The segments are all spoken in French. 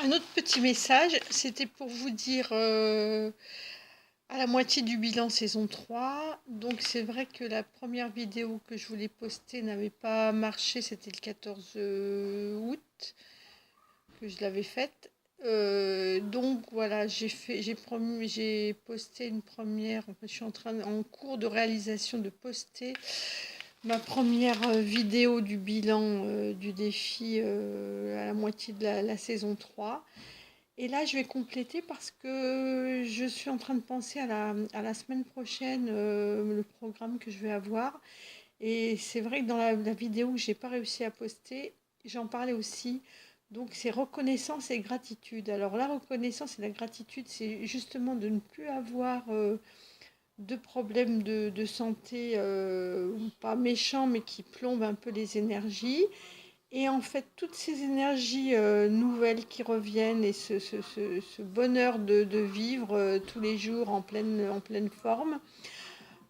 Un autre petit message, c'était pour vous dire à la moitié du bilan saison 3. Donc c'est vrai que la première vidéo que je voulais poster n'avait pas marché, c'était le 14 août que je l'avais faite. Donc voilà, j'ai posté une première, en fait, je suis en cours de réalisation de poster ma première vidéo du bilan du défi à la moitié de la saison 3. Et là, je vais compléter parce que je suis en train de penser à la semaine prochaine, le programme que je vais avoir. Et c'est vrai que dans la vidéo que je n'ai pas réussi à poster, j'en parlais aussi. Donc, c'est reconnaissance et gratitude. Alors, la reconnaissance et la gratitude, c'est justement de ne plus avoir de problèmes de santé, pas méchants, mais qui plombent un peu les énergies. Et en fait, toutes ces énergies nouvelles qui reviennent et ce bonheur de vivre tous les jours en pleine forme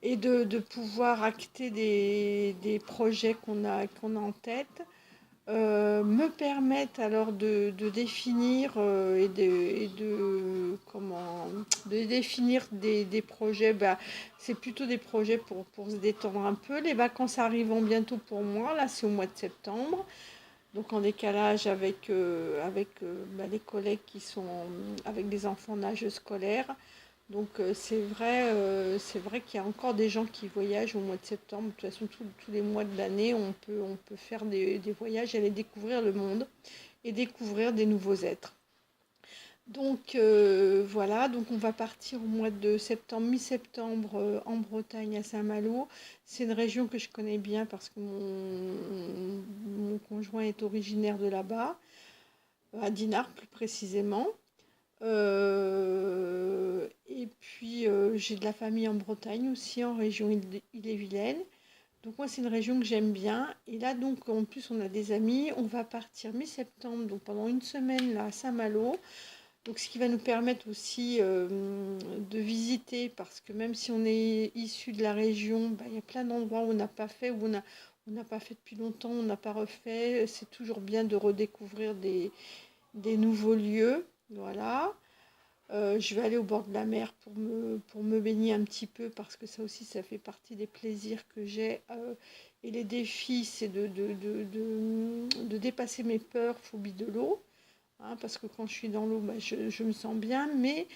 et de pouvoir acter des projets qu'on a en tête, me permettent alors de définir de définir des projets. Bah, c'est plutôt des projets pour se détendre un peu. Les vacances arrivent bientôt pour moi, là c'est au mois de septembre. Donc en décalage avec les collègues qui sont avec des enfants en âge scolaire. Donc c'est vrai qu'il y a encore des gens qui voyagent au mois de septembre. De toute façon, tous les mois de l'année, on peut faire des voyages, aller découvrir le monde et découvrir des nouveaux êtres. Donc voilà, donc on va partir au mois de septembre, mi-septembre, en Bretagne, à Saint-Malo. C'est une région que je connais bien parce que mon conjoint est originaire de là-bas, à Dinard plus précisément. Et puis j'ai de la famille en Bretagne aussi, en région Ille-et-Vilaine. Donc moi c'est une région que j'aime bien. Et là donc en plus on a des amis. On va partir mi-septembre, donc pendant une semaine là, à Saint-Malo. Donc, ce qui va nous permettre aussi de visiter, parce que même si on est issu de la région, bah, il y a plein d'endroits où on n'a pas fait, où on n'a pas fait depuis longtemps, on n'a pas refait. C'est toujours bien de redécouvrir des nouveaux lieux. Voilà. Je vais aller au bord de la mer pour me baigner un petit peu, parce que ça aussi, ça fait partie des plaisirs que j'ai. Et les défis, c'est de dépasser mes peurs, phobies de l'eau. Hein, parce que quand je suis dans l'eau, bah, je me sens bien, mais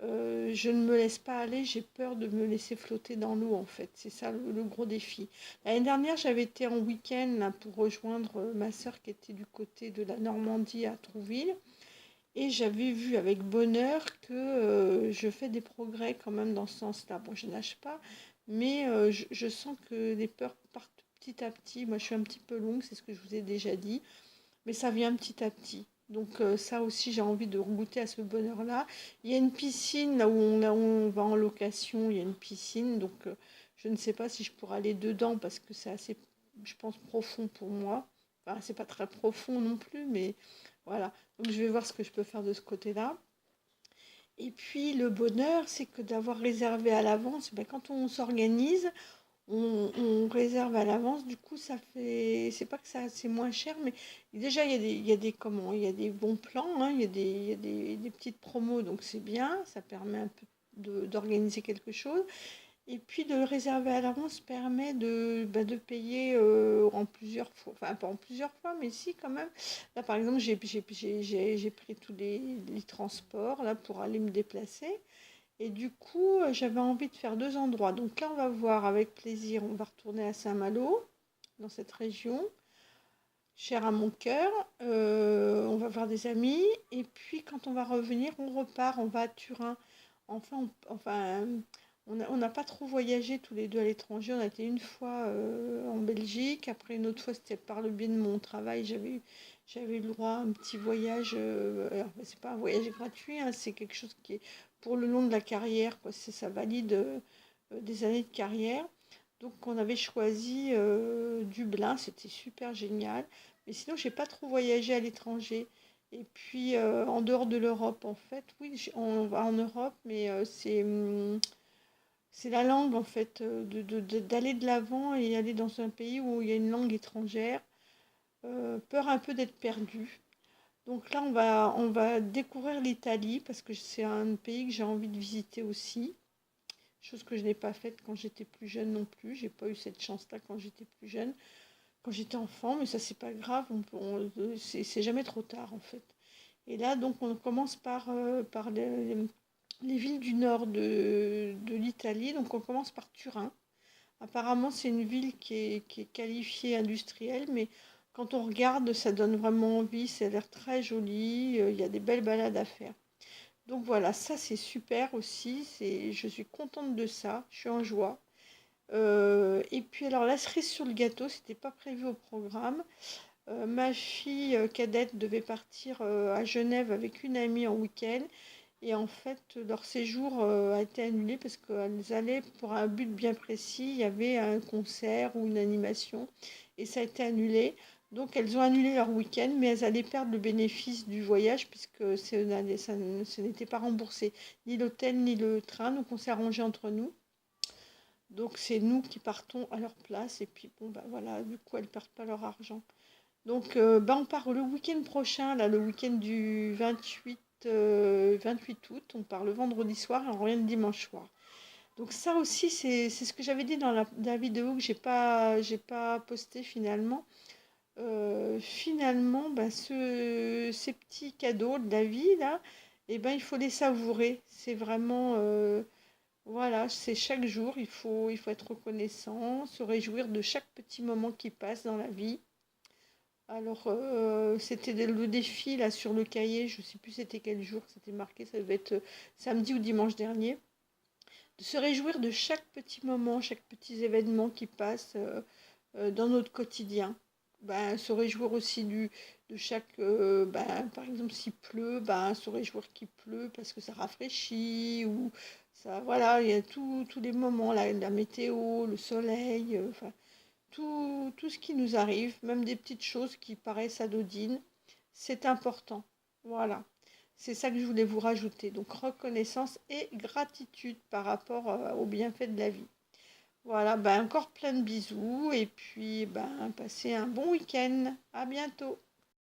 je ne me laisse pas aller, j'ai peur de me laisser flotter dans l'eau en fait. C'est ça le gros défi. L'année dernière, j'avais été en week-end là, pour rejoindre ma soeur qui était du côté de la Normandie à Trouville. Et j'avais vu avec bonheur que je fais des progrès quand même dans ce sens-là. Bon, je nage pas, mais je sens que les peurs partent petit à petit. Moi, je suis un petit peu longue, c'est ce que je vous ai déjà dit, mais ça vient petit à petit. Donc ça aussi, j'ai envie de goûter à ce bonheur-là. Il y a une piscine, là où on va en location, il y a une piscine. Donc je ne sais pas si je pourrais aller dedans parce que c'est assez, je pense, profond pour moi. Enfin, c'est pas très profond non plus, mais voilà. Donc je vais voir ce que je peux faire de ce côté-là. Et puis le bonheur, c'est que d'avoir réservé à l'avance, ben, quand on s'organise, on réserve à l'avance, du coup ça fait, c'est pas que ça c'est moins cher, mais déjà il y a des bons plans, hein, il y a des petites promos, donc c'est bien, ça permet un peu d'organiser quelque chose. Et puis de le réserver à l'avance permet de payer en plusieurs fois, enfin pas en plusieurs fois, mais si quand même. Là par exemple j'ai pris tous les transports là pour aller me déplacer. Et du coup, j'avais envie de faire deux endroits. Donc là, on va voir avec plaisir. On va retourner à Saint-Malo, dans cette région, chère à mon cœur. On va voir des amis. Et puis, quand on va revenir, on repart. On va à Turin. On n'a pas trop voyagé tous les deux à l'étranger. On a été une fois en Belgique. Après, une autre fois, c'était par le biais de mon travail. J'avais eu le droit à un petit voyage. Alors, c'est pas un voyage gratuit, hein, c'est quelque chose qui est pour le long de la carrière, quoi. Ça valide des années de carrière. Donc, on avait choisi Dublin. C'était super génial. Mais sinon, j'ai pas trop voyagé à l'étranger. Et puis, en dehors de l'Europe, en fait, oui, on va en Europe, mais c'est la langue, en fait, d'aller de l'avant et aller dans un pays où il y a une langue étrangère. Peur un peu d'être perdu. Donc là, on va découvrir l'Italie parce que c'est un pays que j'ai envie de visiter aussi. Chose que je n'ai pas faite quand j'étais plus jeune non plus. J'ai pas eu cette chance-là quand j'étais plus jeune, quand j'étais enfant, mais ça c'est pas grave. C'est jamais trop tard en fait. Et là, donc, on commence par les villes du nord de l'Italie. Donc, on commence par Turin. Apparemment, c'est une ville qui est qualifiée industrielle, mais quand on regarde, ça donne vraiment envie. Ça a l'air très joli. Il y a des belles balades à faire. Donc voilà, ça c'est super aussi. Je suis contente de ça. Je suis en joie. Et puis alors la cerise sur le gâteau, c'était pas prévu au programme. Ma fille cadette devait partir à Genève avec une amie en week-end. Et en fait, leur séjour a été annulé parce qu'elles allaient pour un but bien précis. Il y avait un concert ou une animation et ça a été annulé. Donc elles ont annulé leur week-end, mais elles allaient perdre le bénéfice du voyage puisque ce n'était pas remboursé, ni l'hôtel ni le train. Donc on s'est arrangé entre nous. Donc c'est nous qui partons à leur place. Et puis bon, bah voilà, du coup elles ne perdent pas leur argent. Donc bah, on part le week-end prochain, là, le week-end du 28 août. On part le vendredi soir et on revient le dimanche soir. Donc ça aussi, c'est ce que j'avais dit dans la vidéo que j'ai pas posté finalement. Finalement, bah, ces petits cadeaux de la vie, là, eh ben, il faut les savourer. C'est vraiment... voilà, c'est chaque jour, il faut être reconnaissant, se réjouir de chaque petit moment qui passe dans la vie. Alors, c'était le défi là sur le cahier, je ne sais plus c'était quel jour, c'était marqué, ça devait être samedi ou dimanche dernier, de se réjouir de chaque petit moment, chaque petit événement qui passe dans notre quotidien. Ben, se réjouir aussi de chaque, ben, par exemple s'il pleut, ben, se réjouir qu'il pleut parce que ça rafraîchit, ou ça, voilà, il y a tous les moments, la météo, le soleil, enfin, tout ce qui nous arrive, même des petites choses qui paraissent anodines, c'est important. Voilà. C'est ça que je voulais vous rajouter. Donc reconnaissance et gratitude par rapport aux bienfaits de la vie. Voilà, ben encore plein de bisous et puis ben passez un bon week-end. À bientôt.